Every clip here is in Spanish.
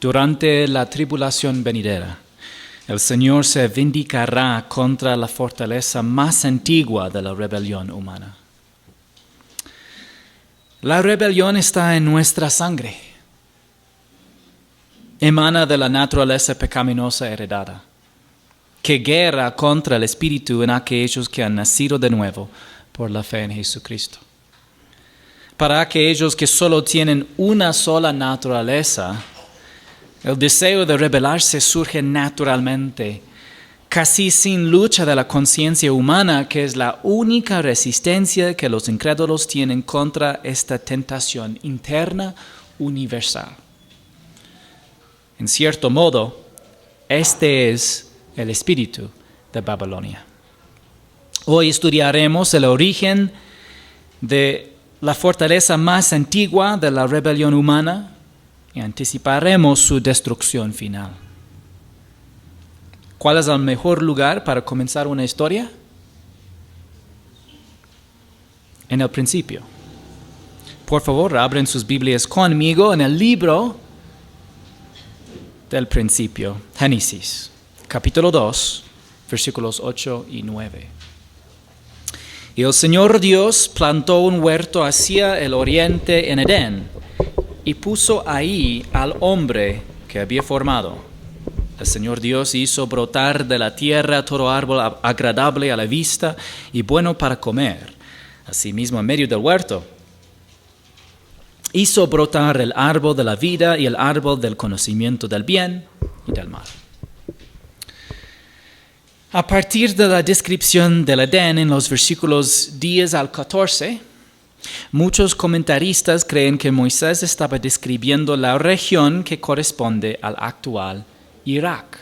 Durante la tribulación venidera, el Señor se vindicará contra la fortaleza más antigua de la rebelión humana. La rebelión está en nuestra sangre. Emana de la naturaleza pecaminosa heredada, que guerra contra el Espíritu en aquellos que han nacido de nuevo por la fe en Jesucristo. Para aquellos que solo tienen una sola naturaleza, el deseo de rebelarse surge naturalmente, casi sin lucha de la conciencia humana, que es la única resistencia que los incrédulos tienen contra esta tentación interna universal. En cierto modo, este es el espíritu de Babilonia. Hoy estudiaremos el origen de la fortaleza más antigua de la rebelión humana y anticiparemos su destrucción final. ¿Cuál es el mejor lugar para comenzar una historia? En el principio. Por favor, abren sus Biblias conmigo en el libro del principio, Génesis, capítulo 2, versículos 8 y 9. Y el Señor Dios plantó un huerto hacia el oriente en Edén y puso ahí al hombre que había formado. El Señor Dios hizo brotar de la tierra todo árbol agradable a la vista y bueno para comer. Asimismo, en medio del huerto, hizo brotar el árbol de la vida y el árbol del conocimiento del bien y del mal. A partir de la descripción del Edén en los versículos 10 al 14, muchos comentaristas creen que Moisés estaba describiendo la región que corresponde al actual Irak.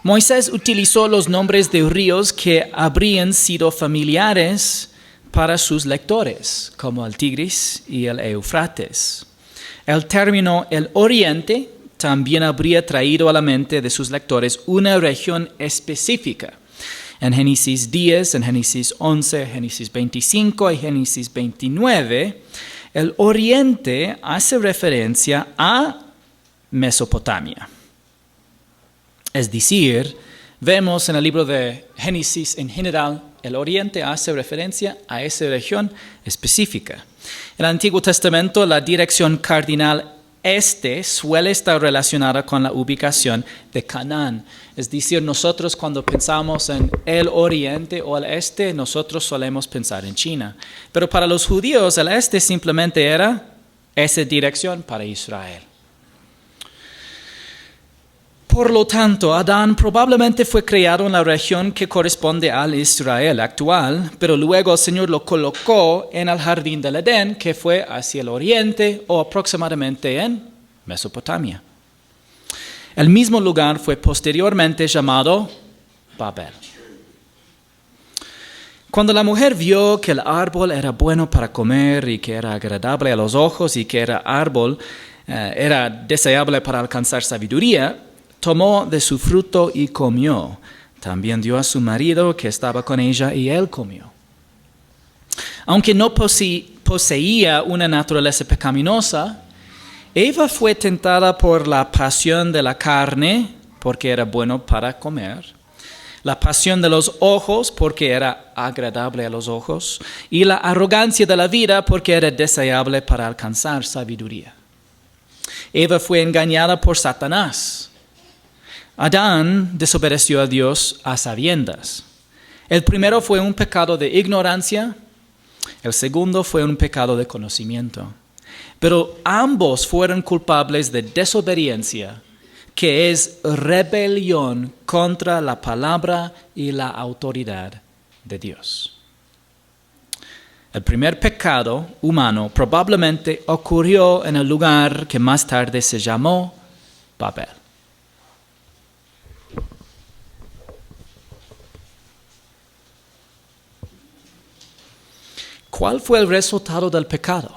Moisés utilizó los nombres de ríos que habrían sido familiares para sus lectores, como el Tigris y el Éufrates. El término el Oriente también habría traído a la mente de sus lectores una región específica. En Génesis 10, en Génesis 11, Génesis 25 y Génesis 29, el Oriente hace referencia a Mesopotamia. Es decir, vemos en el libro de Génesis en general, el Oriente hace referencia a esa región específica. En el Antiguo Testamento, la dirección cardinal este suele estar relacionada con la ubicación de Canaán. Es decir, nosotros cuando pensamos en el Oriente o el Este, nosotros solemos pensar en China. Pero para los judíos, el Este simplemente era esa dirección para Israel. Por lo tanto, Adán probablemente fue creado en la región que corresponde al Israel actual, pero luego el Señor lo colocó en el jardín del Edén, que fue hacia el oriente o aproximadamente en Mesopotamia. El mismo lugar fue posteriormente llamado Babel. Cuando la mujer vio que el árbol era bueno para comer y que era agradable a los ojos y que era deseable para alcanzar sabiduría, tomó de su fruto y comió. También dio a su marido que estaba con ella y él comió. Aunque no poseía una naturaleza pecaminosa, Eva fue tentada por la pasión de la carne, porque era bueno para comer, la pasión de los ojos, porque era agradable a los ojos, y la arrogancia de la vida, porque era deseable para alcanzar sabiduría. Eva fue engañada por Satanás. Adán desobedeció a Dios a sabiendas. El primero fue un pecado de ignorancia, el segundo fue un pecado de conocimiento. Pero ambos fueron culpables de desobediencia, que es rebelión contra la palabra y la autoridad de Dios. El primer pecado humano probablemente ocurrió en el lugar que más tarde se llamó Babel. ¿Cuál fue el resultado del pecado?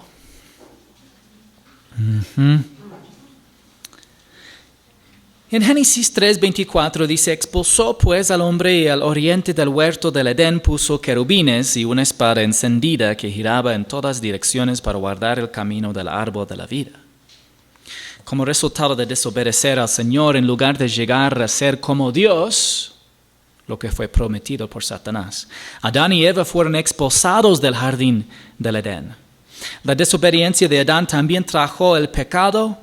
En Génesis 3:24 dice, expulsó pues al hombre y al oriente del huerto del Edén puso querubines y una espada encendida que giraba en todas direcciones para guardar el camino del árbol de la vida. como resultado de desobedecer al Señor, en lugar de llegar a ser como Dios, lo que fue prometido por Satanás, Adán y Eva fueron expulsados del jardín del Edén. La desobediencia de Adán también trajo el pecado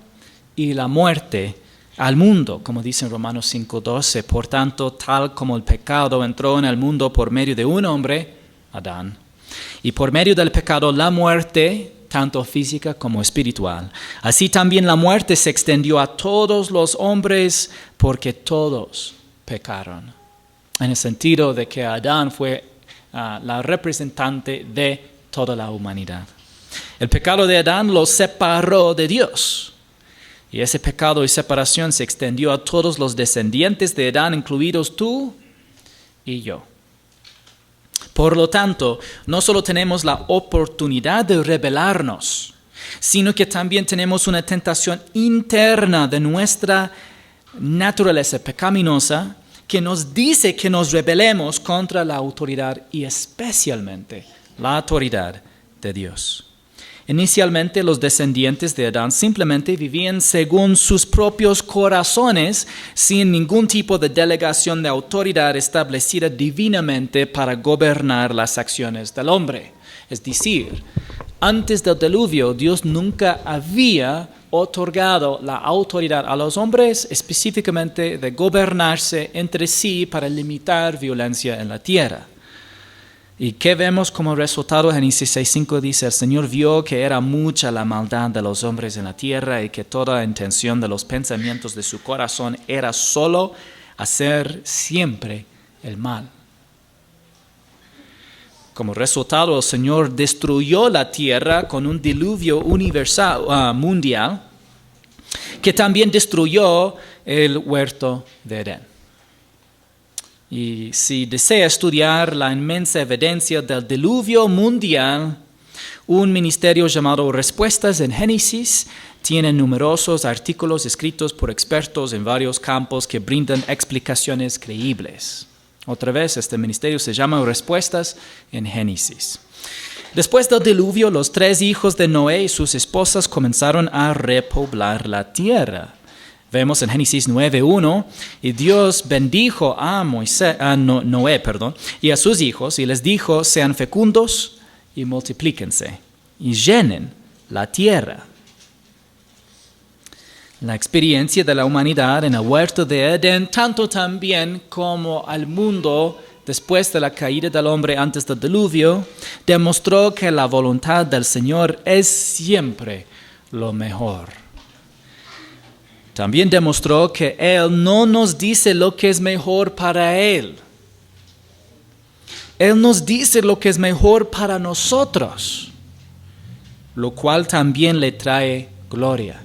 y la muerte al mundo, como dice en Romanos 5:12. Por tanto, tal como el pecado entró en el mundo por medio de un hombre, Adán, y por medio del pecado la muerte, tanto física como espiritual, así también la muerte se extendió a todos los hombres porque todos pecaron. En el sentido de que Adán fue la representante de toda la humanidad. El pecado de Adán lo separó de Dios. Y ese pecado y separación se extendió a todos los descendientes de Adán, incluidos tú y yo. Por lo tanto, no solo tenemos la oportunidad de rebelarnos, sino que también tenemos una tentación interna de nuestra naturaleza pecaminosa que nos dice que nos rebelemos contra la autoridad y especialmente la autoridad de Dios. Inicialmente los descendientes de Adán simplemente vivían según sus propios corazones, sin ningún tipo de delegación de autoridad establecida divinamente para gobernar las acciones del hombre. Es decir, antes del diluvio, Dios nunca había otorgado la autoridad a los hombres, específicamente de gobernarse entre sí para limitar violencia en la tierra. ¿Y qué vemos como resultado? Génesis 6:5 dice, el Señor vio que era mucha la maldad de los hombres en la tierra y que toda intención de los pensamientos de su corazón era solo hacer siempre el mal. Como resultado, el Señor destruyó la tierra con un diluvio universal, mundial, que también destruyó el huerto de Edén. Y si desea estudiar la inmensa evidencia del diluvio mundial, un ministerio llamado Respuestas en Génesis tiene numerosos artículos escritos por expertos en varios campos que brindan explicaciones creíbles. Otra vez, este ministerio se llama Respuestas en Génesis. Después del diluvio, los 3 hijos de Noé y sus esposas comenzaron a repoblar la tierra. Vemos en Génesis 9:1, y Dios bendijo a Noé y a sus hijos, y les dijo, sean fecundos y multiplíquense, y llenen la tierra. La experiencia de la humanidad en el huerto de Edén, tanto también como al mundo después de la caída del hombre antes del diluvio, demostró que la voluntad del Señor es siempre lo mejor. También demostró que Él no nos dice lo que es mejor para Él. Él nos dice lo que es mejor para nosotros, lo cual también le trae gloria.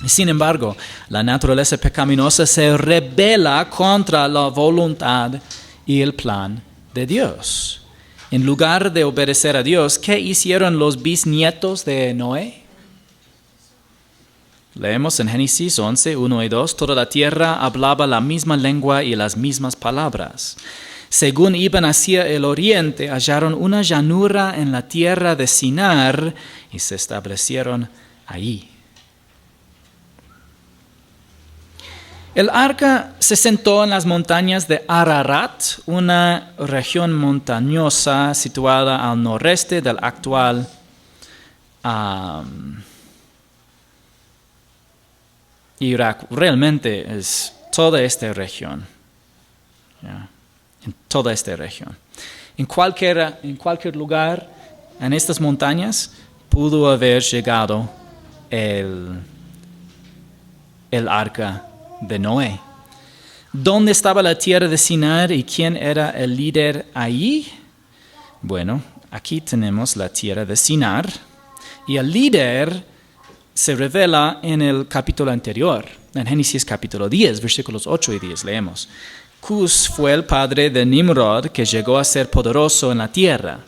Sin embargo, la naturaleza pecaminosa se rebela contra la voluntad y el plan de Dios. En lugar de obedecer a Dios, ¿qué hicieron los bisnietos de Noé? Leemos en Génesis 11:1 y 2, toda la tierra hablaba la misma lengua y las mismas palabras. Según iban hacia el oriente, hallaron una llanura en la tierra de Sinar y se establecieron ahí. El arca se sentó en las montañas de Ararat, una región montañosa situada al noreste del actual Irak. Realmente es toda esta región. En toda esta región. En cualquier lugar en estas montañas pudo haber llegado el arca de Noé. ¿Dónde estaba la tierra de Sinar y quién era el líder ahí? Bueno, aquí tenemos la tierra de Sinar y el líder se revela en el capítulo anterior, en Génesis capítulo 10, versículos 8 y 10, leemos. Cus fue el padre de Nimrod, que llegó a ser poderoso en la tierra.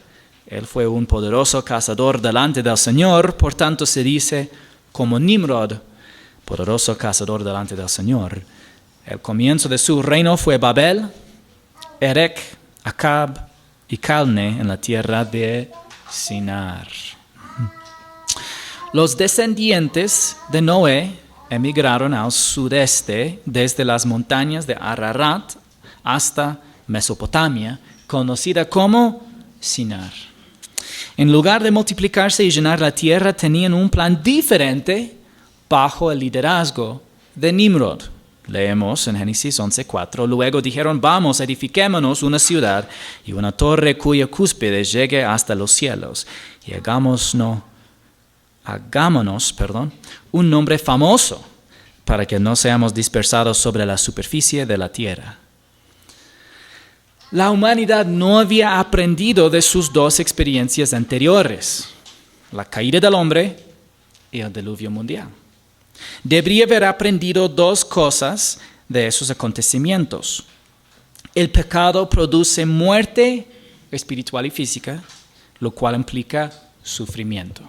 Él fue un poderoso cazador delante del Señor, por tanto se dice como Nimrod, poderoso cazador delante del Señor. El comienzo de su reino fue Babel, Erech, Acab y Calne en la tierra de Sinar. Los descendientes de Noé emigraron al sudeste desde las montañas de Ararat hasta Mesopotamia, conocida como Sinar. En lugar de multiplicarse y llenar la tierra, tenían un plan diferente bajo el liderazgo de Nimrod. Leemos en Génesis 11:4. Luego dijeron, vamos, edifiquémonos una ciudad y una torre cuya cúspide llegue hasta los cielos. Y hagámonos, un nombre famoso para que no seamos dispersados sobre la superficie de la tierra. La humanidad no había aprendido de sus dos experiencias anteriores, la caída del hombre y el diluvio mundial. Debería haber aprendido dos cosas de esos acontecimientos. El pecado produce muerte espiritual y física, lo cual implica sufrimiento.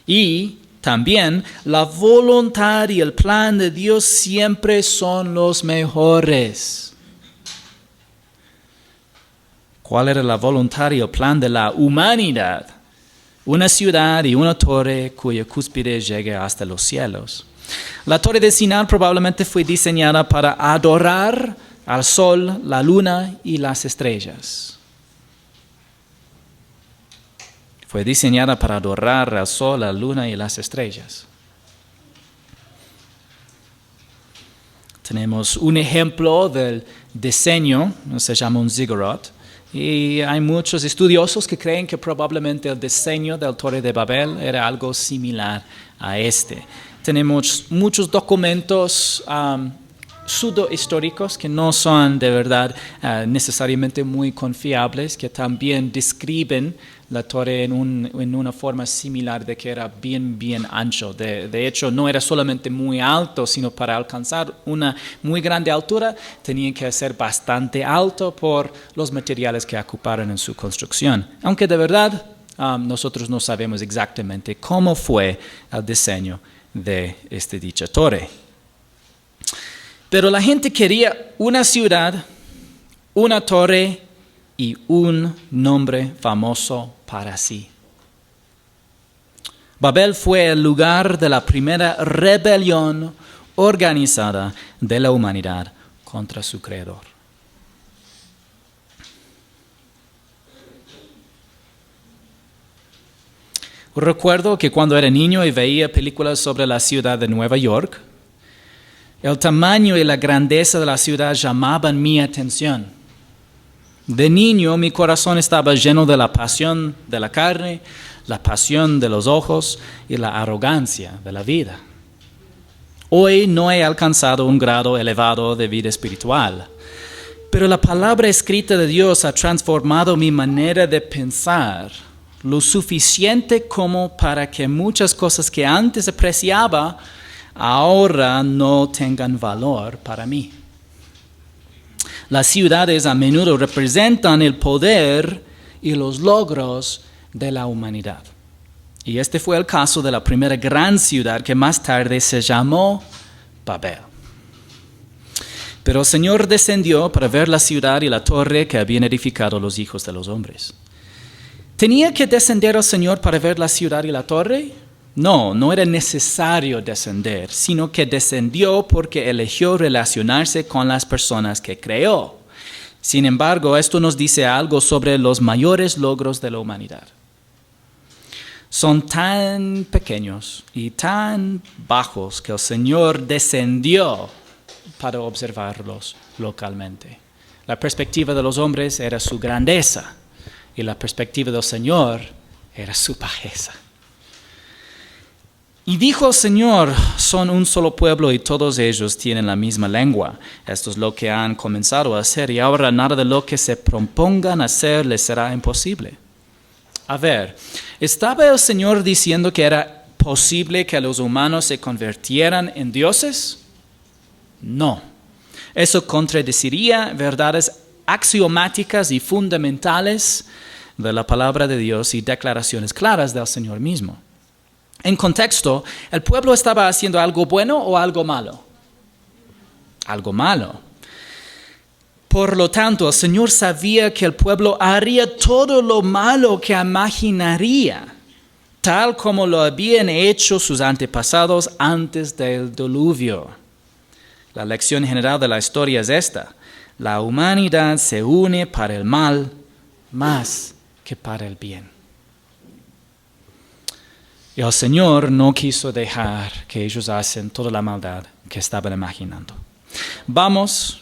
Y también la voluntad y el plan de Dios siempre son los mejores. ¿Cuál era la voluntad y el plan de la humanidad? Una ciudad y una torre cuya cúspide llegue hasta los cielos. La torre de Sinar probablemente fue diseñada para adorar al sol, la luna y las estrellas. Fue diseñada para adorar al sol, la luna y las estrellas. Tenemos un ejemplo del diseño, se llama un ziggurat. Y hay muchos estudiosos que creen que probablemente el diseño del Torre de Babel era algo similar a este. Tenemos muchos documentos pseudo-históricos que no son de verdad necesariamente muy confiables, que también describen la torre en una forma similar de que era bien ancho. De hecho, no era solamente muy alto, sino para alcanzar una muy grande altura, tenía que ser bastante alto por los materiales que ocuparon en su construcción. Aunque de verdad nosotros no sabemos exactamente cómo fue el diseño de esta dicha torre. Pero la gente quería una ciudad, una torre y un nombre famoso para sí. Babel fue el lugar de la primera rebelión organizada de la humanidad contra su creador. Recuerdo que cuando era niño y veía películas sobre la ciudad de Nueva York, el tamaño y la grandeza de la ciudad llamaban mi atención. De niño mi corazón estaba lleno de la pasión de la carne, la pasión de los ojos y la arrogancia de la vida. Hoy no he alcanzado un grado elevado de vida espiritual, pero la palabra escrita de Dios ha transformado mi manera de pensar lo suficiente como para que muchas cosas que antes apreciaba ahora no tengan valor para mí. Las ciudades a menudo representan el poder y los logros de la humanidad. Y este fue el caso de la primera gran ciudad que más tarde se llamó Babel. Pero el Señor descendió para ver la ciudad y la torre que habían edificado los hijos de los hombres. ¿Tenía que descender el Señor para ver la ciudad y la torre? No era necesario descender, sino que descendió porque eligió relacionarse con las personas que creó. Sin embargo, esto nos dice algo sobre los mayores logros de la humanidad. Son tan pequeños y tan bajos que el Señor descendió para observarlos localmente. La perspectiva de los hombres era su grandeza y la perspectiva del Señor era su bajeza. Y dijo el Señor, son un solo pueblo y todos ellos tienen la misma lengua. Esto es lo que han comenzado a hacer y ahora nada de lo que se propongan hacer les será imposible. A ver, ¿estaba el Señor diciendo que era posible que los humanos se convirtieran en dioses? No. Eso contradeciría verdades axiomáticas y fundamentales de la palabra de Dios y declaraciones claras del Señor mismo. En contexto, ¿el pueblo estaba haciendo algo bueno o algo malo? Algo malo. Por lo tanto, el Señor sabía que el pueblo haría todo lo malo que imaginaría tal como lo habían hecho sus antepasados antes del diluvio. La lección general de la historia es esta: la humanidad se une para el mal más que para el bien. Y el Señor no quiso dejar que ellos hacen toda la maldad que estaban imaginando. Bajemos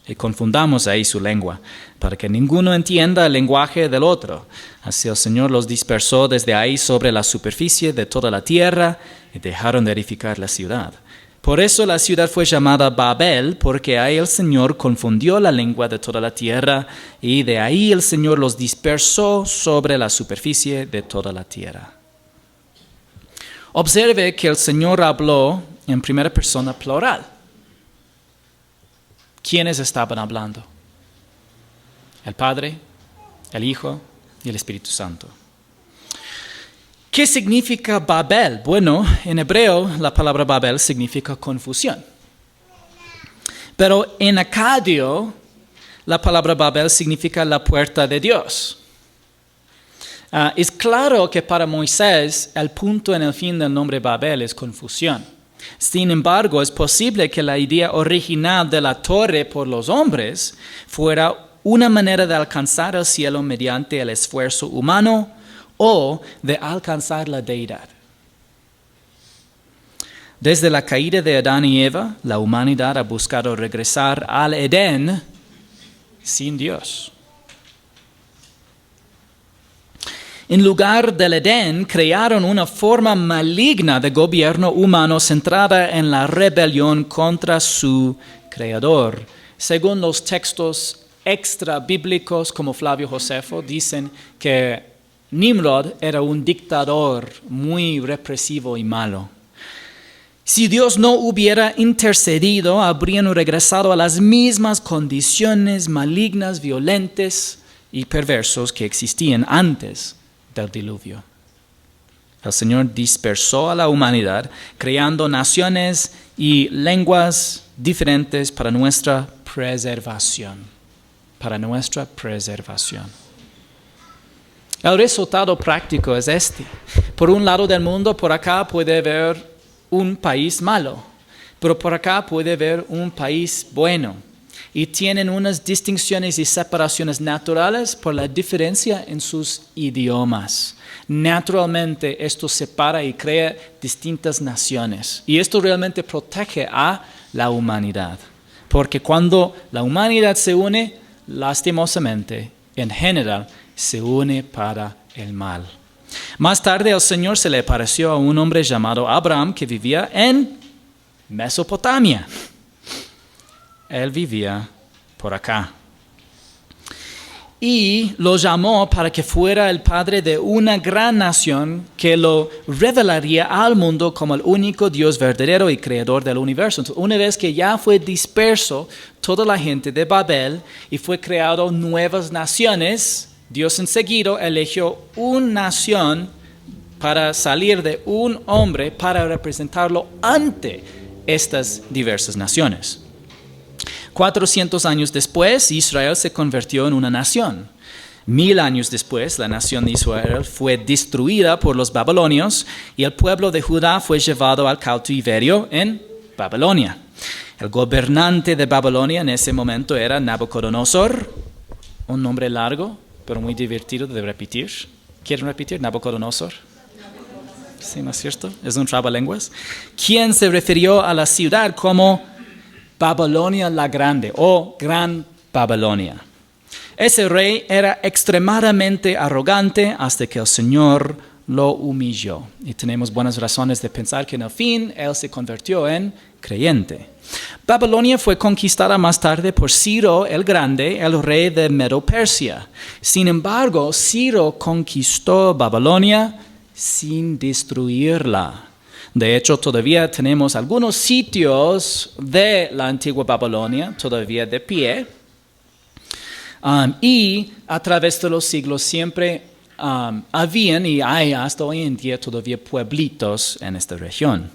y confundamos ahí su lengua, para que ninguno entienda el lenguaje del otro. Así el Señor los dispersó desde ahí sobre la superficie de toda la tierra y dejaron de edificar la ciudad. Por eso la ciudad fue llamada Babel, porque ahí el Señor confundió la lengua de toda la tierra, y de ahí el Señor los dispersó sobre la superficie de toda la tierra. Observe que el Señor habló en primera persona plural. ¿Quiénes estaban hablando? El Padre, el Hijo y el Espíritu Santo. ¿Qué significa Babel? Bueno, en hebreo la palabra Babel significa confusión. Pero en acadio la palabra Babel significa la puerta de Dios. Es claro que para Moisés el punto en el fin del nombre Babel es confusión. Sin embargo, es posible que la idea original de la torre por los hombres fuera una manera de alcanzar el cielo mediante el esfuerzo humano o de alcanzar la deidad. Desde la caída de Adán y Eva, la humanidad ha buscado regresar al Edén sin Dios. En lugar del Edén, crearon una forma maligna de gobierno humano centrada en la rebelión contra su Creador. Según los textos extra bíblicos como Flavio Josefo, dicen que Nimrod era un dictador muy represivo y malo. Si Dios no hubiera intercedido, habrían regresado a las mismas condiciones malignas, violentas y perversos que existían antes del diluvio. El Señor dispersó a la humanidad, creando naciones y lenguas diferentes para nuestra preservación. El resultado práctico es este. Por un lado del mundo, por acá puede haber un país malo, pero por acá puede haber un país bueno. Y tienen unas distinciones y separaciones naturales por la diferencia en sus idiomas. Naturalmente esto separa y crea distintas naciones. Y esto realmente protege a la humanidad. Porque cuando la humanidad se une, lastimosamente, en general, se une para el mal. Más tarde el Señor se le apareció a un hombre llamado Abraham que vivía en Mesopotamia. Él vivía por acá. Y lo llamó para que fuera el padre de una gran nación que lo revelaría al mundo como el único Dios verdadero y creador del universo. Entonces, una vez que ya fue disperso toda la gente de Babel y fue creado nuevas naciones, Dios enseguida eligió una nación para salir de un hombre para representarlo ante estas diversas naciones. 400 años después, Israel se convirtió en una nación. 1000 años después, la nación de Israel fue destruida por los babilonios y el pueblo de Judá fue llevado al cautiverio en Babilonia. El gobernante de Babilonia en ese momento era Nabucodonosor, un nombre largo, pero muy divertido de repetir. ¿Quieren repetir? Nabucodonosor. Sí, ¿no es cierto? Es un trabalenguas. Quien se refirió a la ciudad como Babilonia la Grande o Gran Babilonia. Ese rey era extremadamente arrogante hasta que el Señor lo humilló. Y tenemos buenas razones de pensar que en el fin él se convirtió en creyente. Babilonia fue conquistada más tarde por Ciro el Grande, el rey de Medo-Persia. Sin embargo, Ciro conquistó Babilonia sin destruirla. De hecho, todavía tenemos algunos sitios de la antigua Babilonia todavía de pie. Y a través de los siglos siempre habían y hay hasta hoy en día todavía pueblitos en esta región.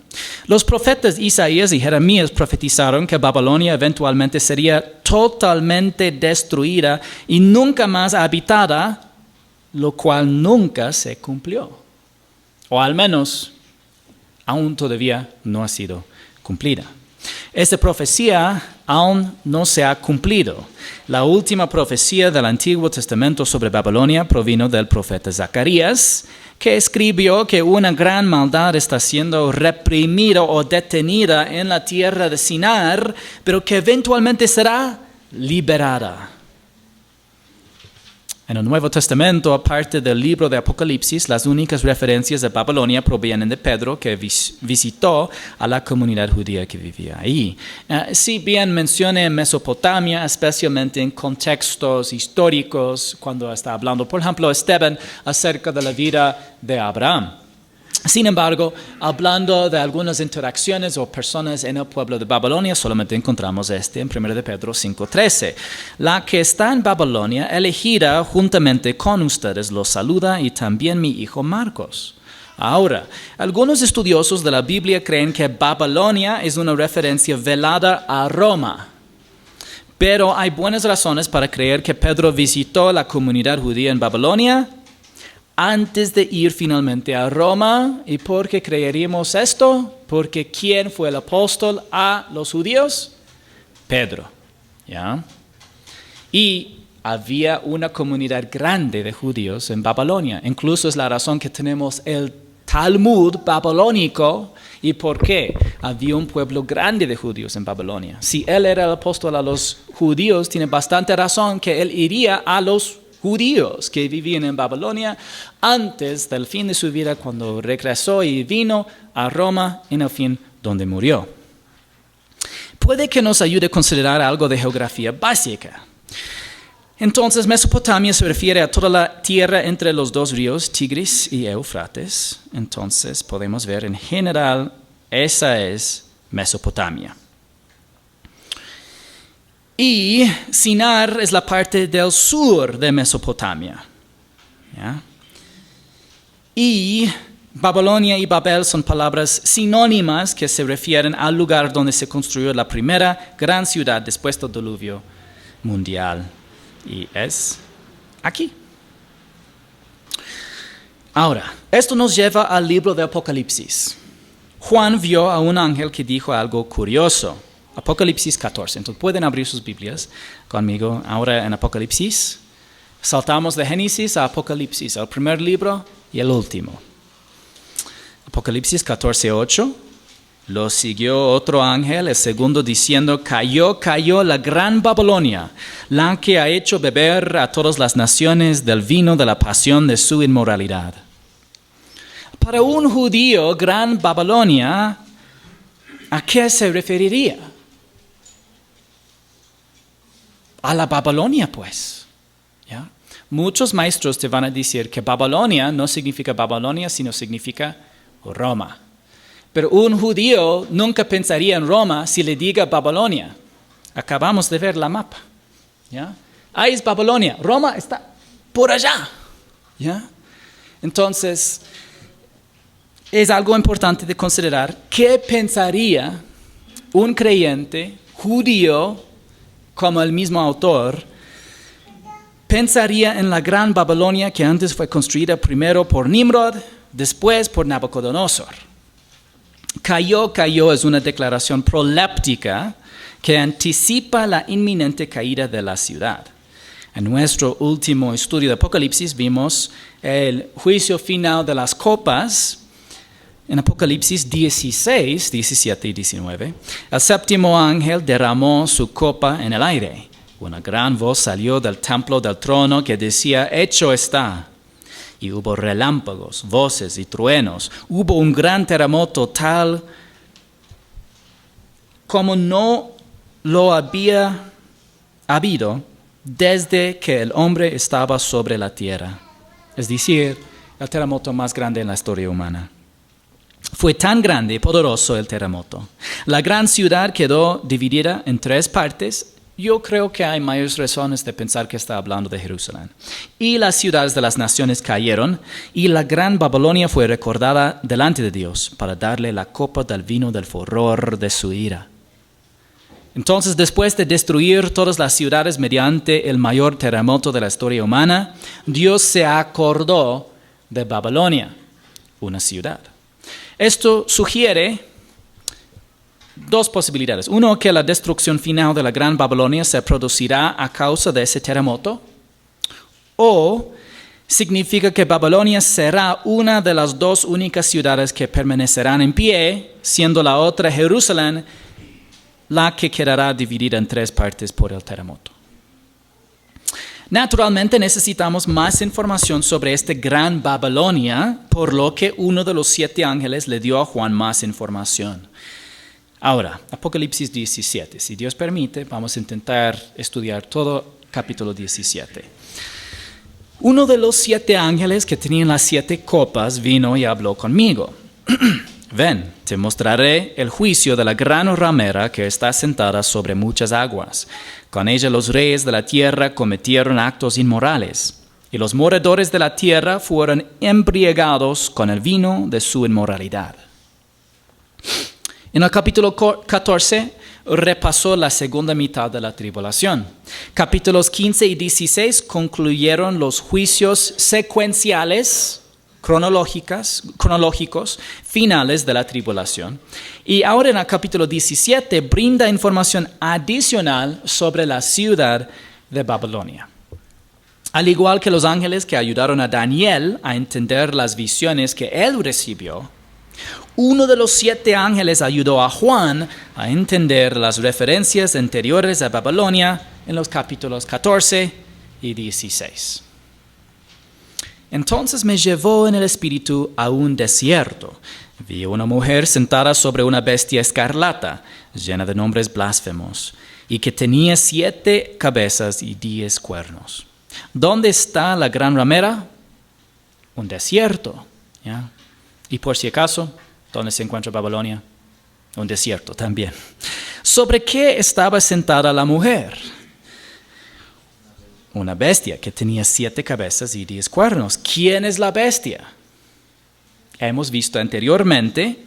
Los profetas Isaías y Jeremías profetizaron que Babilonia eventualmente sería totalmente destruida y nunca más habitada lo cual nunca se cumplió. O al menos, aún todavía no ha sido cumplida. Esta profecía aún no se ha cumplido. La última profecía del Antiguo Testamento sobre Babilonia provino del profeta Zacarías, que escribió que una gran maldad está siendo reprimida o detenida en la tierra de Sinar, pero que eventualmente será liberada. En el Nuevo Testamento, aparte del libro de Apocalipsis, las únicas referencias de Babilonia provienen de Pedro, que visitó a la comunidad judía que vivía ahí. Si bien menciona Mesopotamia, especialmente en contextos históricos, cuando está hablando, por ejemplo, Esteban acerca de la vida de Abraham. Sin embargo, hablando de algunas interacciones o personas en el pueblo de Babilonia, solamente encontramos en 1 de Pedro 5:13. La que está en Babilonia, elegida juntamente con ustedes, los saluda, y también mi hijo Marcos. Ahora, algunos estudiosos de la Biblia creen que Babilonia es una referencia velada a Roma. Pero hay buenas razones para creer que Pedro visitó la comunidad judía en Babilonia antes de ir finalmente a Roma. ¿Y por qué creeríamos esto? Porque ¿quién fue el apóstol a los judíos? Pedro. ¿Ya? Y había una comunidad grande de judíos en Babilonia. Incluso es la razón que tenemos el Talmud babilónico. ¿Y por qué? Había un pueblo grande de judíos en Babilonia. Si él era el apóstol a los judíos, tiene bastante razón que él iría a los judíos que vivían en Babilonia antes del fin de su vida, cuando regresó y vino a Roma, en el fin donde murió. Puede que nos ayude a considerar algo de geografía básica. Entonces, Mesopotamia se refiere a toda la tierra entre los dos ríos, Tigris y Éufrates. Entonces, podemos ver en general, esa es Mesopotamia. Y Sinar es la parte del sur de Mesopotamia. ¿Ya? Y Babilonia y Babel son palabras sinónimas que se refieren al lugar donde se construyó la primera gran ciudad después del diluvio mundial. Y es aquí. Ahora, esto nos lleva al libro de Apocalipsis. Juan vio a un ángel que dijo algo curioso. Apocalipsis 14. Entonces pueden abrir sus Biblias conmigo ahora en Apocalipsis. Saltamos de Génesis a Apocalipsis, el primer libro y el último. Apocalipsis 14:8. Lo siguió otro ángel, el segundo, diciendo: cayó la gran Babilonia, la que ha hecho beber a todas las naciones del vino de la pasión de su inmoralidad. Para un judío, gran Babilonia, ¿a qué se referiría? A la Babilonia, pues. ¿Ya? Muchos maestros te van a decir que Babilonia no significa Babilonia, sino significa Roma. Pero un judío nunca pensaría en Roma si le diga Babilonia. Acabamos de ver la mapa. ¿Ya? Ahí es Babilonia. Roma está por allá. ¿Ya? Entonces, es algo importante de considerar. ¿Qué pensaría un creyente judío, como el mismo autor, pensaría en la gran Babilonia que antes fue construida primero por Nimrod, después por Nabucodonosor? Cayó es una declaración proléptica que anticipa la inminente caída de la ciudad. En nuestro último estudio de Apocalipsis vimos el juicio final de las copas. En Apocalipsis 16, 17 y 19, el séptimo ángel derramó su copa en el aire. Una gran voz salió del templo del trono que decía: hecho está. Y hubo relámpagos, voces y truenos. Hubo un gran terremoto tal como no lo había habido desde que el hombre estaba sobre la tierra. Es decir, el terremoto más grande en la historia humana. Fue tan grande y poderoso el terremoto. La gran ciudad quedó dividida en 3 partes. Yo creo que hay mayores razones de pensar que está hablando de Jerusalén. Y las ciudades de las naciones cayeron, y la gran Babilonia fue recordada delante de Dios para darle la copa del vino del furor de su ira. Entonces, después de destruir todas las ciudades mediante el mayor terremoto de la historia humana, Dios se acordó de Babilonia, una ciudad. Esto sugiere dos posibilidades. Uno, que la destrucción final de la Gran Babilonia se producirá a causa de ese terremoto. O significa que Babilonia será una de las dos únicas ciudades que permanecerán en pie, siendo la otra Jerusalén la que quedará dividida en tres partes por el terremoto. Naturalmente necesitamos más información sobre esta gran Babilonia, por lo que uno de los 7 ángeles le dio a Juan más información. Ahora, Apocalipsis 17. Si Dios permite, vamos a intentar estudiar todo capítulo 17. Uno de los 7 ángeles que tenían las 7 copas vino y habló conmigo. Ven, te mostraré el juicio de la gran ramera que está sentada sobre muchas aguas. Con ella los reyes de la tierra cometieron actos inmorales, y los moradores de la tierra fueron embriagados con el vino de su inmoralidad. En el capítulo 14 repasó la segunda mitad de la tribulación. Capítulos 15 y 16 concluyeron los juicios secuenciales cronológicos finales de la tribulación. Y ahora en el capítulo 17 brinda información adicional sobre la ciudad de Babilonia. Al igual que los ángeles que ayudaron a Daniel a entender las visiones que él recibió, uno de los 7 ángeles ayudó a Juan a entender las referencias anteriores a Babilonia en los capítulos 14 y 16. Entonces me llevó en el espíritu a un desierto. Vi una mujer sentada sobre una bestia escarlata, llena de nombres blasfemos, y que tenía 7 cabezas y 10 cuernos. ¿Dónde está la gran ramera? Un desierto. ¿Ya? Y por si acaso, ¿dónde se encuentra Babilonia? Un desierto también. ¿Sobre qué estaba sentada la mujer? Una bestia que tenía 7 cabezas y 10 cuernos. ¿Quién es la bestia? Hemos visto anteriormente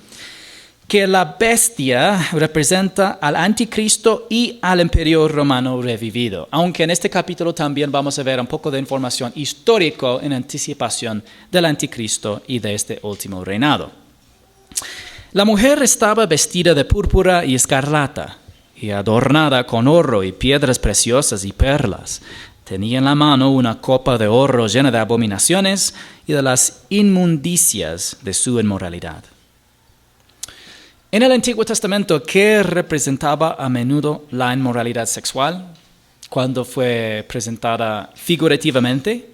que la bestia representa al anticristo y al imperio romano revivido. Aunque en este capítulo también vamos a ver un poco de información histórica en anticipación del anticristo y de este último reinado. La mujer estaba vestida de púrpura y escarlata y adornada con oro y piedras preciosas y perlas. Tenía en la mano una copa de oro llena de abominaciones y de las inmundicias de su inmoralidad. En el Antiguo Testamento, ¿qué representaba a menudo la inmoralidad sexual cuando fue presentada figurativamente?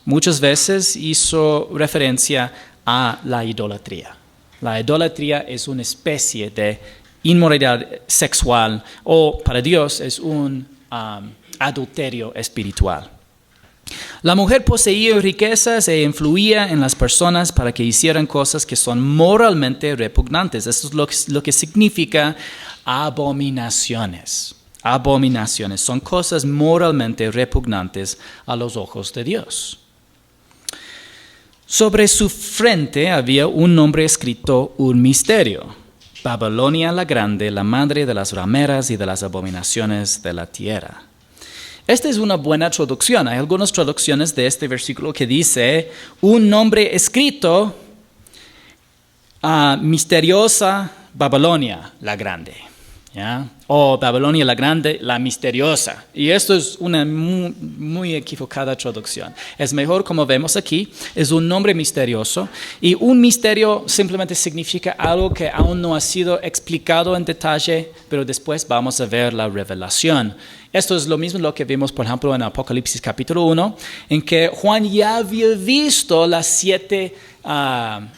Muchas veces hizo referencia a la idolatría. La idolatría es una especie de inmoralidad sexual o para Dios es un adulterio espiritual. La mujer poseía riquezas e influía en las personas para que hicieran cosas que son moralmente repugnantes. Esto es lo que significa abominaciones. Abominaciones son cosas moralmente repugnantes a los ojos de Dios. Sobre su frente había un nombre escrito, un misterio. Babilonia la Grande, la madre de las rameras y de las abominaciones de la tierra. Esta es una buena traducción. Hay algunas traducciones de este versículo que dice un nombre escrito, misteriosa Babilonia la Grande. ¿Ya? O Babilonia la Grande, la misteriosa. Y esto es una muy equivocada traducción. Es mejor, como vemos aquí, es un nombre misterioso. Y un misterio simplemente significa algo que aún no ha sido explicado en detalle, pero después vamos a ver la revelación. Esto es lo mismo lo que vimos, por ejemplo, en Apocalipsis capítulo 1, en que Juan ya había visto las 7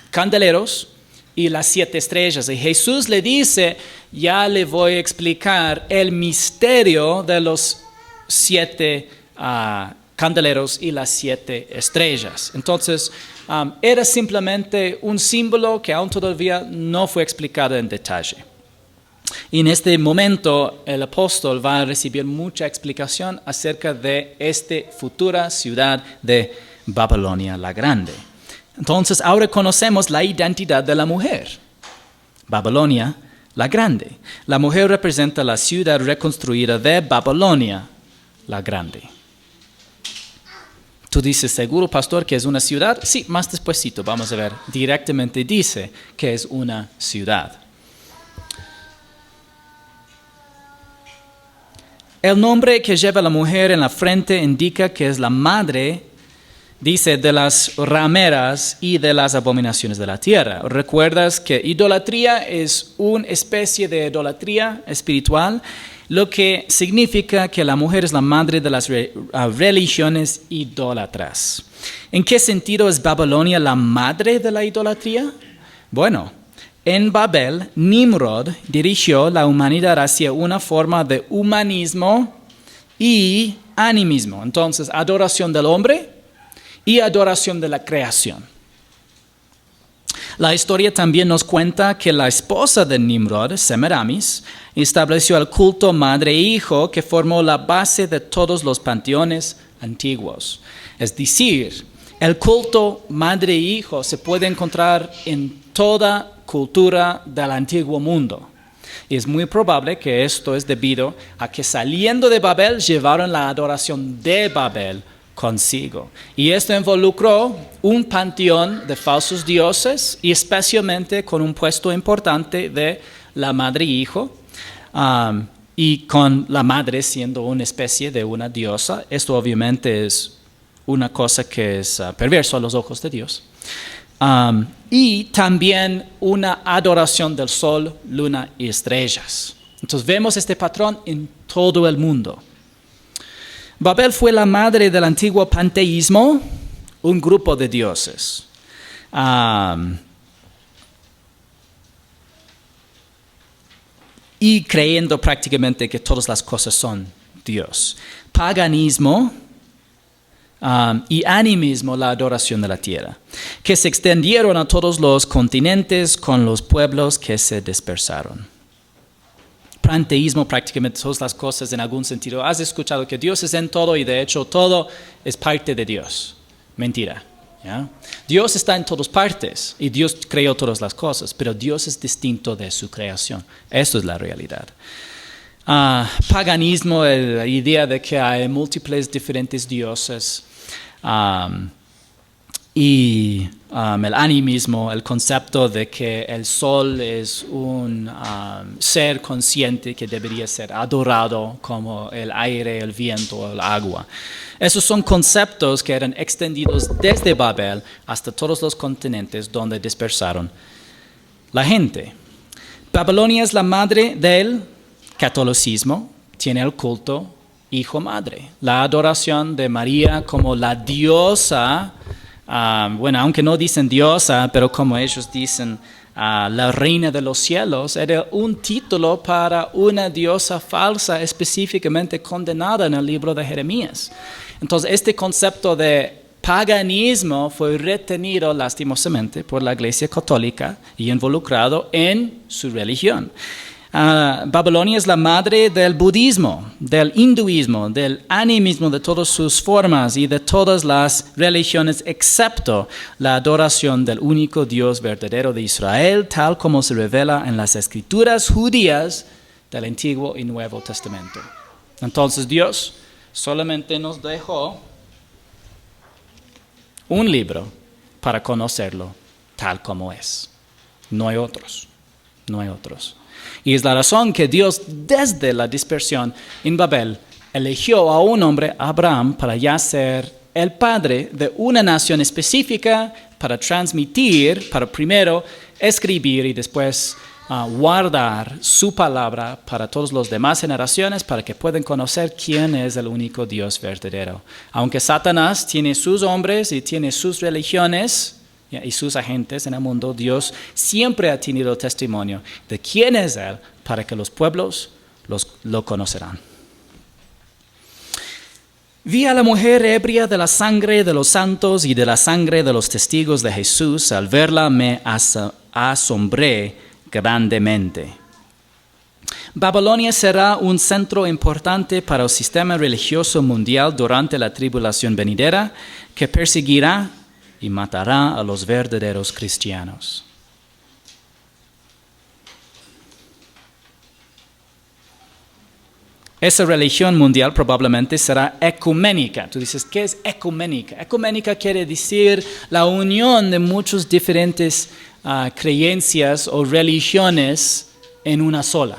candeleros y las 7 estrellas. Y Jesús le dice, ya le voy a explicar el misterio de los 7 candeleros y las 7 estrellas. Entonces, era simplemente un símbolo que aún todavía no fue explicado en detalle. Y en este momento el apóstol va a recibir mucha explicación acerca de esta futura ciudad de Babilonia la Grande. Entonces ahora conocemos la identidad de la mujer. Babilonia la grande. La mujer representa la ciudad reconstruida de Babilonia, la grande. Tú dices, ¿seguro, pastor, que es una ciudad? Sí, más despuesito vamos a ver. Directamente dice que es una ciudad. El nombre que lleva la mujer en la frente indica que es la madre, dice, de las rameras y de las abominaciones de la tierra. ¿Recuerdas que idolatría es una especie de idolatría espiritual? Lo que significa que la mujer es la madre de las religiones idólatras. ¿En qué sentido es Babilonia la madre de la idolatría? Bueno, en Babel, Nimrod dirigió la humanidad hacia una forma de humanismo y animismo. Entonces, adoración del hombre y adoración de la creación. La historia también nos cuenta que la esposa de Nimrod, Semiramis, estableció el culto madre e hijo que formó la base de todos los panteones antiguos. Es decir, el culto madre e hijo se puede encontrar en toda cultura del antiguo mundo. Y es muy probable que esto es debido a que saliendo de Babel llevaron la adoración de Babel consigo. Y esto involucró un panteón de falsos dioses y especialmente con un puesto importante de la madre y hijo, y con la madre siendo una especie de una diosa. Esto obviamente es una cosa que es perverso a los ojos de Dios. Y también una adoración del sol, luna y estrellas. Entonces vemos este patrón en todo el mundo. Babel fue la madre del antiguo panteísmo, un grupo de dioses. Y creyendo prácticamente que todas las cosas son Dios. Paganismo y animismo, la adoración de la tierra, que se extendieron a todos los continentes con los pueblos que se dispersaron. Panteísmo, prácticamente todas las cosas en algún sentido. Has escuchado que Dios es en todo y de hecho todo es parte de Dios. Mentira. ¿Ya? Dios está en todas partes y Dios creó todas las cosas, pero Dios es distinto de su creación. Eso es la realidad. Paganismo, la idea de que hay múltiples diferentes dioses. Y el animismo, el concepto de que el sol es un ser consciente que debería ser adorado como el aire, el viento o el agua. Esos son conceptos que eran extendidos desde Babel hasta todos los continentes donde dispersaron la gente. Babilonia es la madre del catolicismo, tiene el culto hijo-madre, la adoración de María como la diosa. Bueno, aunque no dicen diosa, pero como ellos dicen la reina de los cielos, era un título para una diosa falsa específicamente condenada en el libro de Jeremías. Entonces, este concepto de paganismo fue retenido lastimosamente por la Iglesia Católica y involucrado en su religión. Babilonia es la madre del budismo, del hinduismo, del animismo, de todas sus formas y de todas las religiones, excepto la adoración del único Dios verdadero de Israel, tal como se revela en las escrituras judías del Antiguo y Nuevo Testamento. Entonces Dios solamente nos dejó un libro para conocerlo tal como es. No hay otros, no hay otros. Y es la razón que Dios desde la dispersión en Babel eligió a un hombre, Abraham, para ya ser el padre de una nación específica, para transmitir, para primero escribir y después guardar su palabra para todas las demás generaciones, para que puedan conocer quién es el único Dios verdadero. Aunque Satanás tiene sus hombres y tiene sus religiones y sus agentes en el mundo, Dios siempre ha tenido testimonio de quién es Él para que los pueblos lo conocerán. Vi a la mujer ebria de la sangre de los santos y de la sangre de los testigos de Jesús. Al verla me asombré grandemente. Babilonia será un centro importante para el sistema religioso mundial durante la tribulación venidera, que perseguirá y matará a los verdaderos cristianos. Esa religión mundial probablemente será ecuménica. Tú dices, ¿qué es ecuménica? Ecuménica quiere decir la unión de muchas diferentes creencias o religiones en una sola.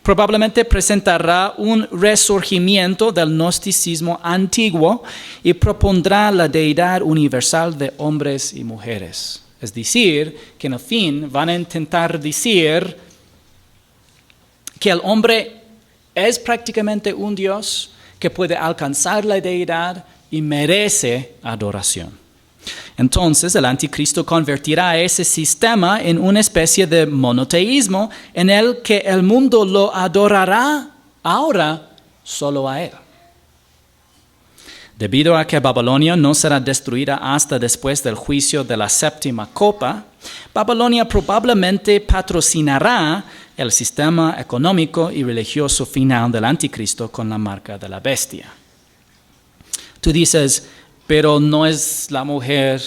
Probablemente presentará un resurgimiento del gnosticismo antiguo y propondrá la deidad universal de hombres y mujeres. Es decir, que en el fin van a intentar decir que el hombre es prácticamente un Dios que puede alcanzar la deidad y merece adoración. Entonces el anticristo convertirá ese sistema en una especie de monoteísmo en el que el mundo lo adorará ahora solo a él. Debido a que Babilonia no será destruida hasta después del juicio de la séptima copa, Babilonia probablemente patrocinará el sistema económico y religioso final del anticristo con la marca de la bestia. Tú dices, pero no es la mujer,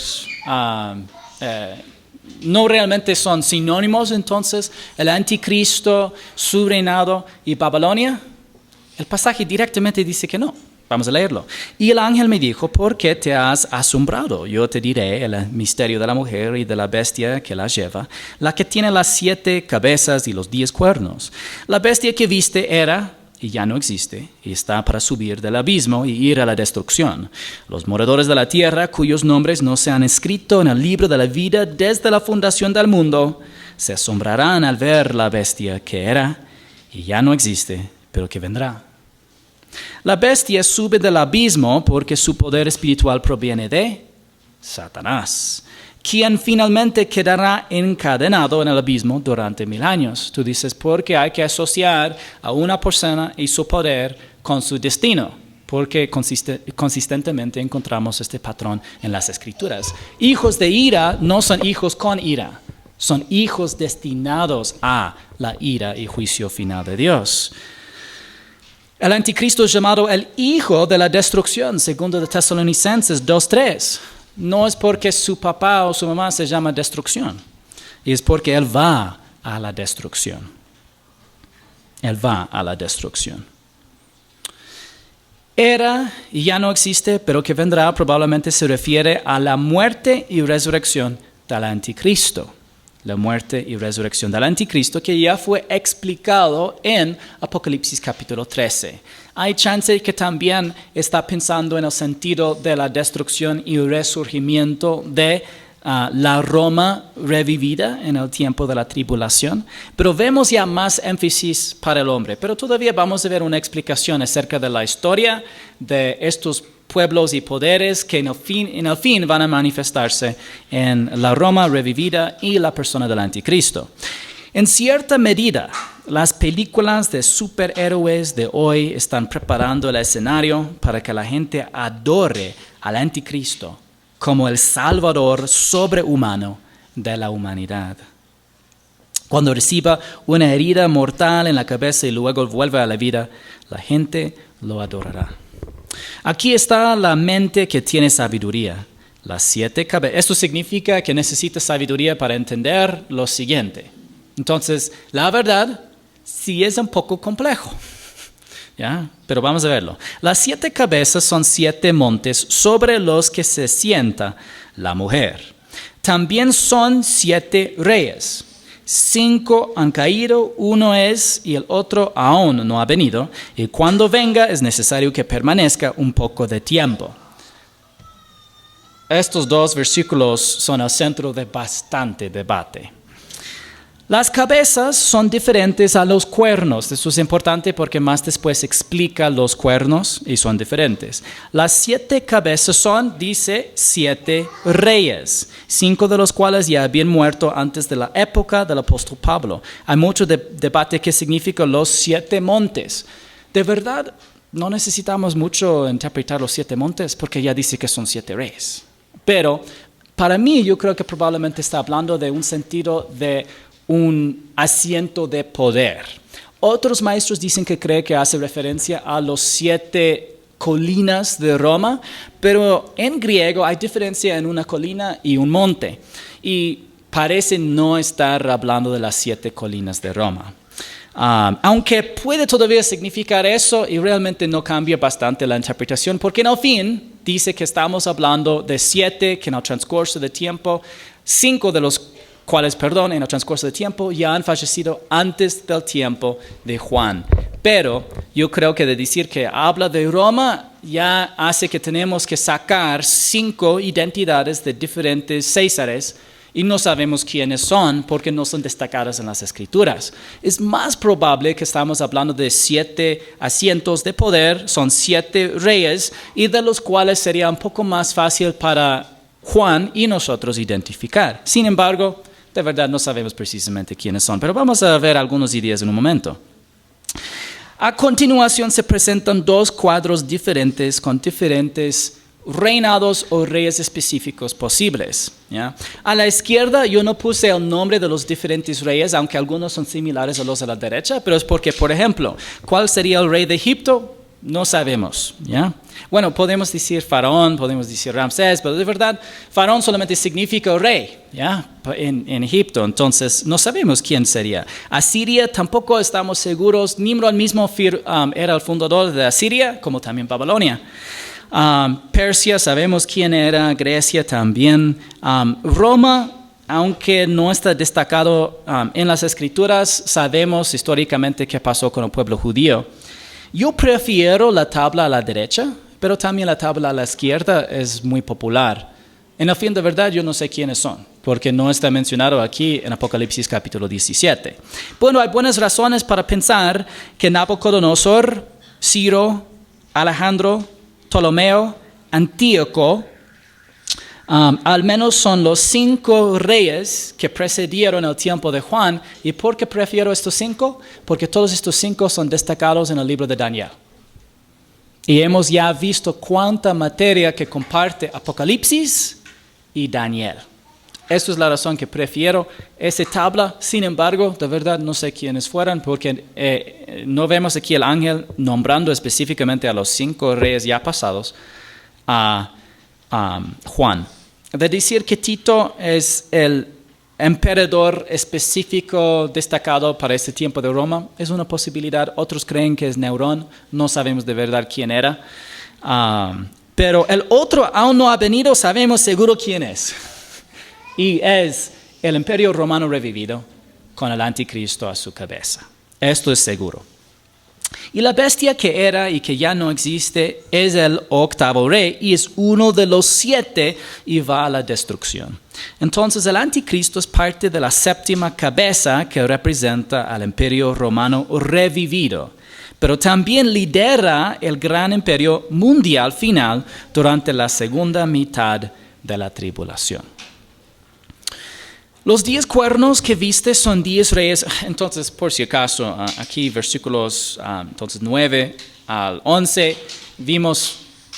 no realmente son sinónimos entonces el anticristo, su reinado y Babilonia. El pasaje directamente dice que no. Vamos a leerlo. Y el ángel me dijo, ¿por qué te has asombrado? Yo te diré el misterio de la mujer y de la bestia que la lleva, la que tiene las 7 cabezas y los 10 cuernos. La bestia que viste era y ya no existe, y está para subir del abismo y ir a la destrucción. Los moradores de la tierra, cuyos nombres no se han escrito en el libro de la vida desde la fundación del mundo, se asombrarán al ver la bestia que era y ya no existe, pero que vendrá. La bestia sube del abismo porque su poder espiritual proviene de Satanás, quien finalmente quedará encadenado en el abismo durante 1000 años. Tú dices, porque hay que asociar a una persona y su poder con su destino, porque consistentemente encontramos este patrón en las Escrituras. Hijos de ira no son hijos con ira, son hijos destinados a la ira y juicio final de Dios. El anticristo es llamado el hijo de la destrucción, segundo de Tesalonicenses 2:3. No es porque su papá o su mamá se llama destrucción, y es porque él va a la destrucción. Él va a la destrucción. Era y ya no existe, pero que vendrá probablemente se refiere a la muerte y resurrección del anticristo. La muerte y resurrección del anticristo que ya fue explicado en Apocalipsis capítulo 13. Hay chance de que también está pensando en el sentido de la destrucción y resurgimiento de la Roma revivida en el tiempo de la tribulación, pero vemos ya más énfasis para el hombre. Pero todavía vamos a ver una explicación acerca de la historia de estos pueblos y poderes que en el fin van a manifestarse en la Roma revivida y la persona del anticristo. En cierta medida, las películas de superhéroes de hoy están preparando el escenario para que la gente adore al anticristo como el salvador sobrehumano de la humanidad. Cuando reciba una herida mortal en la cabeza y luego vuelve a la vida, la gente lo adorará. Aquí está la mente que tiene sabiduría. Las 7 cabezas. Esto significa que necesita sabiduría para entender lo siguiente. Entonces, la verdad, sí es un poco complejo. ¿Ya? Pero vamos a verlo. Las 7 cabezas son 7 montes sobre los que se sienta la mujer. También son 7 reyes. 5 han caído, 1 es y el otro aún no ha venido. Y cuando venga es necesario que permanezca un poco de tiempo. Estos 2 versículos son el centro de bastante debate. Las cabezas son diferentes a los cuernos. Esto es importante porque más después explica los cuernos y son diferentes. Las 7 cabezas son, dice, 7 reyes, 5 de los cuales ya habían muerto antes de la época del apóstol Pablo. Hay mucho debate qué significan los 7 montes. De verdad, no necesitamos mucho interpretar los 7 montes porque ya dice que son 7 reyes. Pero para mí yo creo que probablemente está hablando de un sentido de un asiento de poder. Otros maestros dicen que cree que hace referencia a los 7 colinas de Roma, pero en griego hay diferencia en una colina y un monte, y parece no estar hablando de las 7 colinas de Roma. Aunque puede todavía significar eso y realmente no cambia bastante la interpretación, porque en el fin dice que estamos hablando de 7 que en el transcurso de tiempo, 5 de los cuales, en el transcurso de tiempo ya han fallecido antes del tiempo de Juan. Pero yo creo que de decir que habla de Roma ya hace que tenemos que sacar 5 identidades de diferentes Césares y no sabemos quiénes son porque no son destacadas en las Escrituras. Es más probable que estamos hablando de 7 asientos de poder, son 7 reyes y de los cuales sería un poco más fácil para Juan y nosotros identificar. Sin embargo, de verdad no sabemos precisamente quiénes son, pero vamos a ver algunas ideas en un momento. A continuación se presentan 2 cuadros diferentes con diferentes reinados o reyes específicos posibles. ¿Ya? A la izquierda yo no puse el nombre de los diferentes reyes, aunque algunos son similares a los de la derecha, pero es porque, por ejemplo, ¿cuál sería el rey de Egipto? No sabemos. ¿Ya? Bueno, podemos decir Faraón, podemos decir Ramsés, pero de verdad, Faraón solamente significa rey, ¿ya? En Egipto, entonces no sabemos quién sería. Asiria tampoco estamos seguros, Nimrod mismo era el fundador de Asiria, como también Babilonia. Persia sabemos quién era, Grecia también. Roma, aunque no está destacado en las Escrituras, sabemos históricamente qué pasó con el pueblo judío. Yo prefiero la tabla a la derecha, pero también la tabla a la izquierda es muy popular. En el fin de verdad yo no sé quiénes son, porque no está mencionado aquí en Apocalipsis capítulo 17. Bueno, hay buenas razones para pensar que Nabucodonosor, Ciro, Alejandro, Ptolomeo, Antíoco, al menos son los 5 reyes que precedieron el tiempo de Juan. ¿Y por qué prefiero estos 5? Porque todos estos 5 son destacados en el libro de Daniel. Y hemos ya visto cuánta materia que comparte Apocalipsis y Daniel. Esta es la razón que prefiero esa tabla. Sin embargo, de verdad no sé quiénes fueran, porque no vemos aquí el ángel nombrando específicamente a los 5 reyes ya pasados a Juan. De decir que Tito es el emperador específico destacado para este tiempo de Roma es una posibilidad. Otros creen que es Nerón, no sabemos de verdad quién era. Pero el otro aún no ha venido, sabemos seguro quién es. Y es el imperio romano revivido con el anticristo a su cabeza. Esto es seguro. Y la bestia que era y que ya no existe es el 8º rey y es uno de los 7 y va a la destrucción. Entonces el anticristo es parte de la 7ª cabeza que representa al imperio romano revivido, pero también lidera el gran imperio mundial final durante la segunda mitad de la tribulación. Los 10 cuernos que viste son 10 reyes. Entonces, por si acaso, aquí versículos 9 al 11, vimos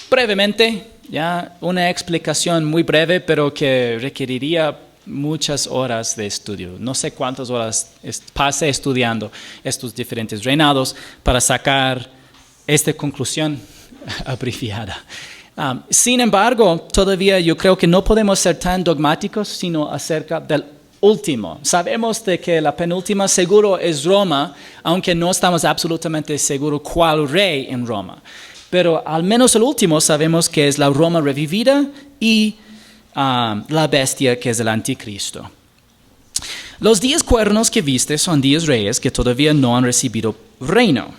brevemente, ya una explicación muy breve, pero que requeriría muchas horas de estudio. No sé cuántas horas pasé estudiando estos diferentes reinados para sacar esta conclusión abreviada. Sin embargo, todavía yo creo que no podemos ser tan dogmáticos, sino acerca del último. Sabemos de que la penúltima seguro es Roma, aunque no estamos absolutamente seguros cuál rey en Roma. Pero al menos el último sabemos que es la Roma revivida y la bestia que es el anticristo. Los 10 cuernos que viste son 10 reyes que todavía no han recibido reino,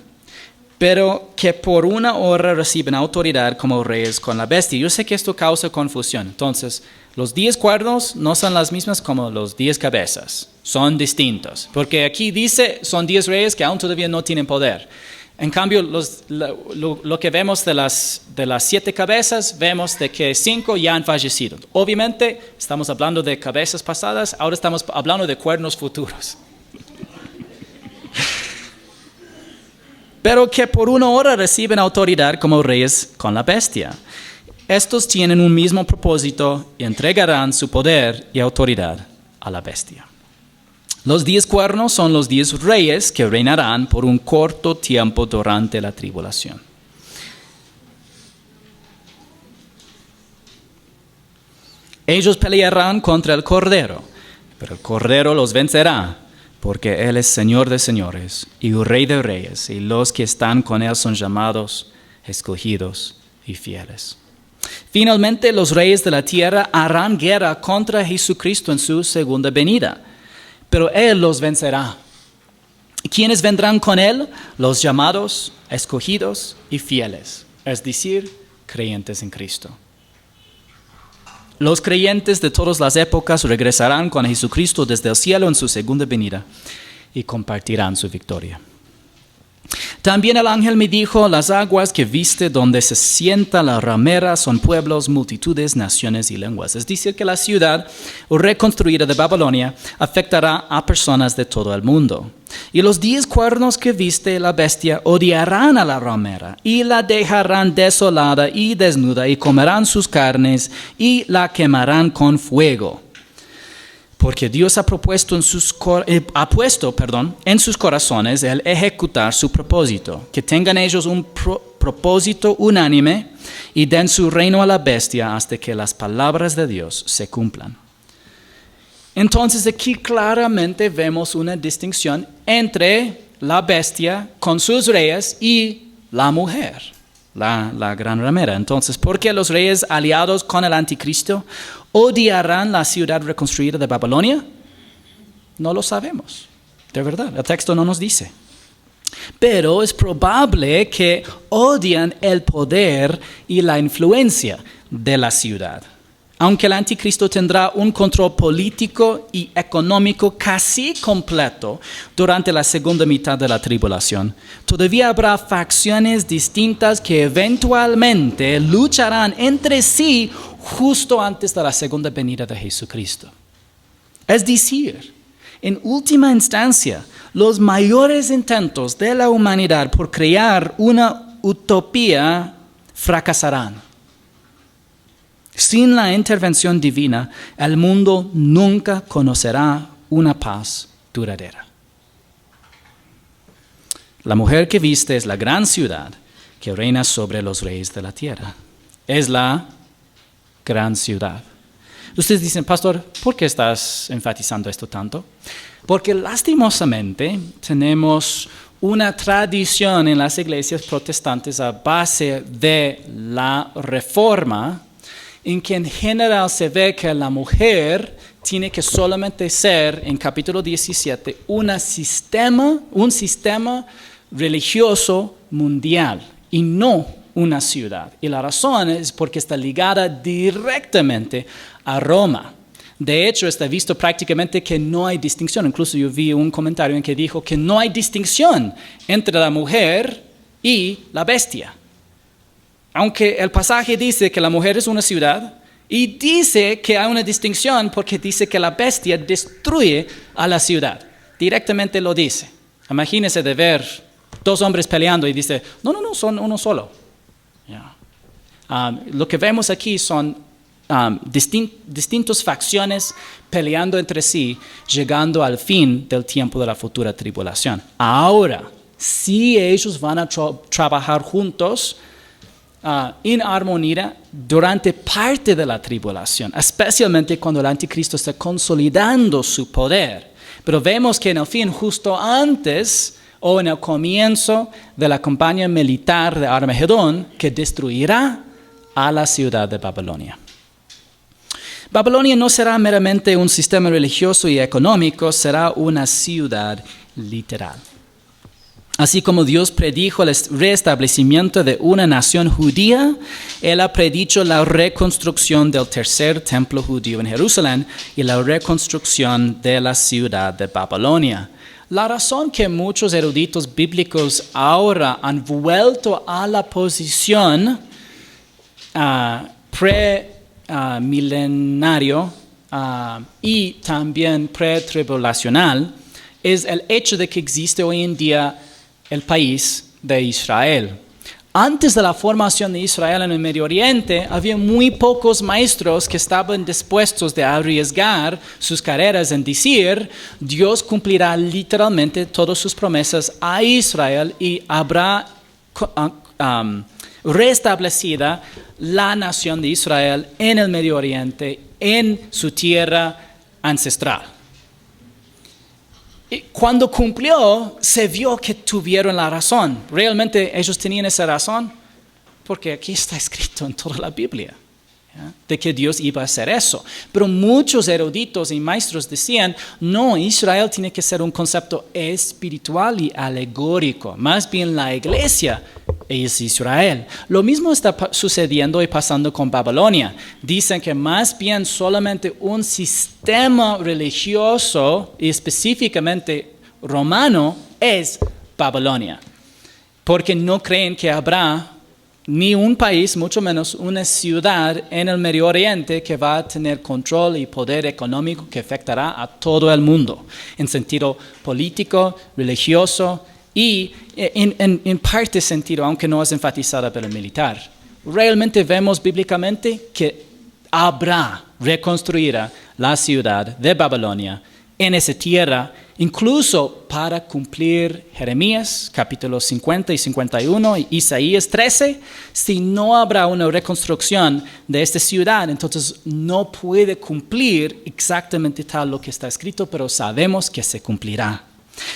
pero que por una hora reciben autoridad como reyes con la bestia. Yo sé que esto causa confusión. Entonces, los 10 cuernos no son las mismas como los 10 cabezas. Son distintos. Porque aquí dice, son 10 reyes que aún todavía no tienen poder. En cambio, lo que vemos de las 7 cabezas, vemos de que 5 ya han fallecido. Obviamente, estamos hablando de cabezas pasadas, ahora estamos hablando de cuernos futuros. Pero que por una hora reciben autoridad como reyes con la bestia. Estos tienen un mismo propósito y entregarán su poder y autoridad a la bestia. Los 10 cuernos son los 10 reyes que reinarán por un corto tiempo durante la tribulación. Ellos pelearán contra el Cordero, pero el Cordero los vencerá, porque Él es Señor de señores y Rey de reyes, y los que están con Él son llamados, escogidos y fieles. Finalmente, los reyes de la tierra harán guerra contra Jesucristo en su segunda venida, pero Él los vencerá. ¿Quiénes vendrán con Él? Los llamados, escogidos y fieles, es decir, creyentes en Cristo. Los creyentes de todas las épocas regresarán con Jesucristo desde el cielo en su segunda venida y compartirán su victoria. También el ángel me dijo, las aguas que viste donde se sienta la ramera son pueblos, multitudes, naciones y lenguas. Es decir, que la ciudad reconstruida de Babilonia afectará a personas de todo el mundo. Y los 10 cuernos que viste la bestia odiarán a la ramera y la dejarán desolada y desnuda y comerán sus carnes y la quemarán con fuego. Porque Dios ha puesto en sus corazones el ejecutar su propósito, que tengan ellos un propósito unánime y den su reino a la bestia hasta que las palabras de Dios se cumplan. Entonces aquí claramente vemos una distinción entre la bestia con sus reyes y la mujer, la gran ramera. Entonces, ¿por qué los reyes aliados con el anticristo odiarán la ciudad reconstruida de Babilonia? No lo sabemos, de verdad, el texto no nos dice. Pero es probable que odian el poder y la influencia de la ciudad. Aunque el anticristo tendrá un control político y económico casi completo durante la segunda mitad de la tribulación, todavía habrá facciones distintas que eventualmente lucharán entre sí justo antes de la segunda venida de Jesucristo. Es decir, en última instancia, los mayores intentos de la humanidad por crear una utopía fracasarán. Sin la intervención divina, el mundo nunca conocerá una paz duradera. La mujer que viste es la gran ciudad que reina sobre los reyes de la tierra. Es la gran ciudad. Ustedes dicen, pastor, ¿por qué estás enfatizando esto tanto? Porque lastimosamente tenemos una tradición en las iglesias protestantes a base de la Reforma, en que en general se ve que la mujer tiene que solamente ser, en capítulo 17, un sistema religioso mundial y no una ciudad. Y la razón es porque está ligada directamente a Roma. De hecho, está visto prácticamente que no hay distinción. Incluso yo vi un comentario en que dijo que no hay distinción entre la mujer y la bestia. Aunque el pasaje dice que la mujer es una ciudad y dice que hay una distinción porque dice que la bestia destruye a la ciudad. Directamente lo dice. Imagínese de ver 2 hombres peleando y dice, no, son uno solo. Yeah. Lo que vemos aquí son distintas facciones peleando entre sí, llegando al fin del tiempo de la futura tribulación. Ahora, si ellos van a trabajar juntos, en armonía durante parte de la tribulación, especialmente cuando el anticristo está consolidando su poder. Pero vemos que en el fin, justo antes o en el comienzo de la campaña militar de Armagedón, que destruirá a la ciudad de Babilonia. Babilonia no será meramente un sistema religioso y económico, será una ciudad literal. Así como Dios predijo el restablecimiento de una nación judía, Él ha predicho la reconstrucción del tercer templo judío en Jerusalén y la reconstrucción de la ciudad de Babilonia. La razón que muchos eruditos bíblicos ahora han vuelto a la posición premilenario y también pretribulacional es el hecho de que existe hoy en día el país de Israel. Antes de la formación de Israel en el Medio Oriente, había muy pocos maestros que estaban dispuestos de arriesgar sus carreras en decir, Dios cumplirá literalmente todas sus promesas a Israel y habrá restablecida la nación de Israel en el Medio Oriente, en su tierra ancestral. Y cuando cumplió, se vio que tuvieron la razón. ¿Realmente ellos tenían esa razón? Porque aquí está escrito en toda la Biblia, ¿ya?, de que Dios iba a hacer eso. Pero muchos eruditos y maestros decían, no, Israel tiene que ser un concepto espiritual y alegórico. Más bien la iglesia es Israel. Lo mismo está sucediendo y pasando con Babilonia. Dicen que más bien solamente un sistema religioso, y específicamente romano, es Babilonia. Porque no creen que habrá ni un país, mucho menos una ciudad en el Medio Oriente que va a tener control y poder económico que afectará a todo el mundo, en sentido político, religioso y en parte sentido, aunque no es enfatizada por el militar. Realmente vemos bíblicamente que reconstruirá la ciudad de Babilonia en esa tierra, incluso para cumplir Jeremías capítulos 50 y 51 y Isaías 13. Si no habrá una reconstrucción de esta ciudad, entonces no puede cumplir exactamente tal lo que está escrito, pero sabemos que se cumplirá.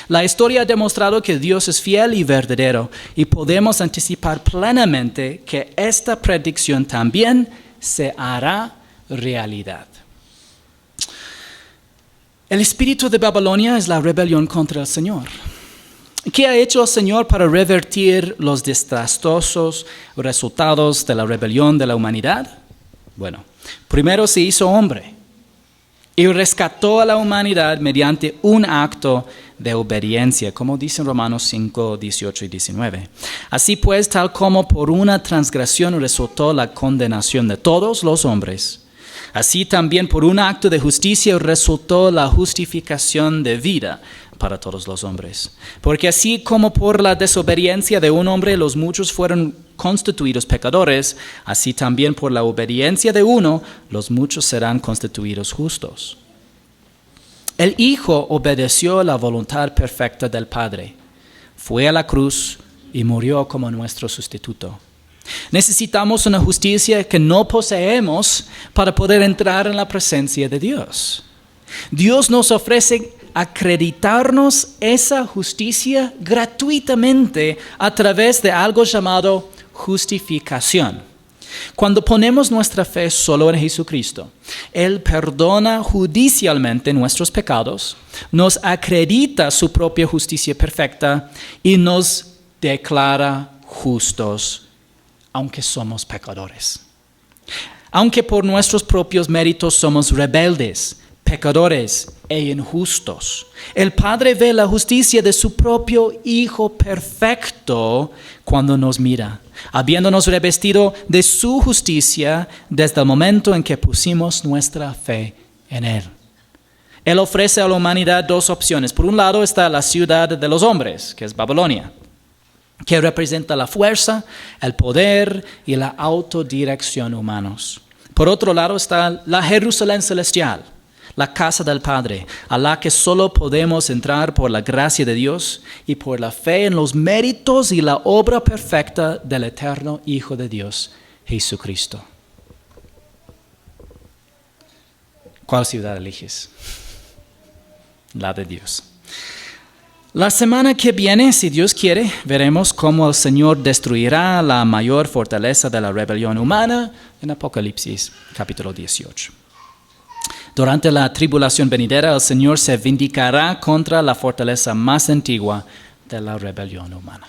La historia ha demostrado que Dios es fiel y verdadero, y podemos anticipar plenamente que esta predicción también se hará realidad. El espíritu de Babilonia es la rebelión contra el Señor. ¿Qué ha hecho el Señor para revertir los desastrosos resultados de la rebelión de la humanidad? Bueno, primero se hizo hombre y rescató a la humanidad mediante un acto de obediencia, como dicen Romanos 5, 18 y 19. Así pues, tal como por una transgresión resultó la condenación de todos los hombres, así también por un acto de justicia resultó la justificación de vida para todos los hombres. Porque así como por la desobediencia de un hombre los muchos fueron constituidos pecadores, así también por la obediencia de uno los muchos serán constituidos justos. El Hijo obedeció la voluntad perfecta del Padre, fue a la cruz y murió como nuestro sustituto. Necesitamos una justicia que no poseemos para poder entrar en la presencia de Dios. Dios nos ofrece acreditarnos esa justicia gratuitamente a través de algo llamado justificación. Cuando ponemos nuestra fe solo en Jesucristo, Él perdona judicialmente nuestros pecados, nos acredita su propia justicia perfecta y nos declara justos, aunque somos pecadores. Aunque por nuestros propios méritos somos rebeldes, pecadores e injustos, el Padre ve la justicia de su propio Hijo perfecto cuando nos mira, habiéndonos revestido de su justicia desde el momento en que pusimos nuestra fe en Él. Él ofrece a la humanidad dos opciones. Por un lado está la ciudad de los hombres, que es Babilonia, que representa la fuerza, el poder y la autodirección humanos. Por otro lado está la Jerusalén celestial, la casa del Padre, a la que solo podemos entrar por la gracia de Dios y por la fe en los méritos y la obra perfecta del eterno Hijo de Dios, Jesucristo. ¿Cuál ciudad eliges? La de Dios. La semana que viene, si Dios quiere, veremos cómo el Señor destruirá la mayor fortaleza de la rebelión humana en Apocalipsis capítulo 18. Durante la tribulación venidera, el Señor se vindicará contra la fortaleza más antigua de la rebelión humana.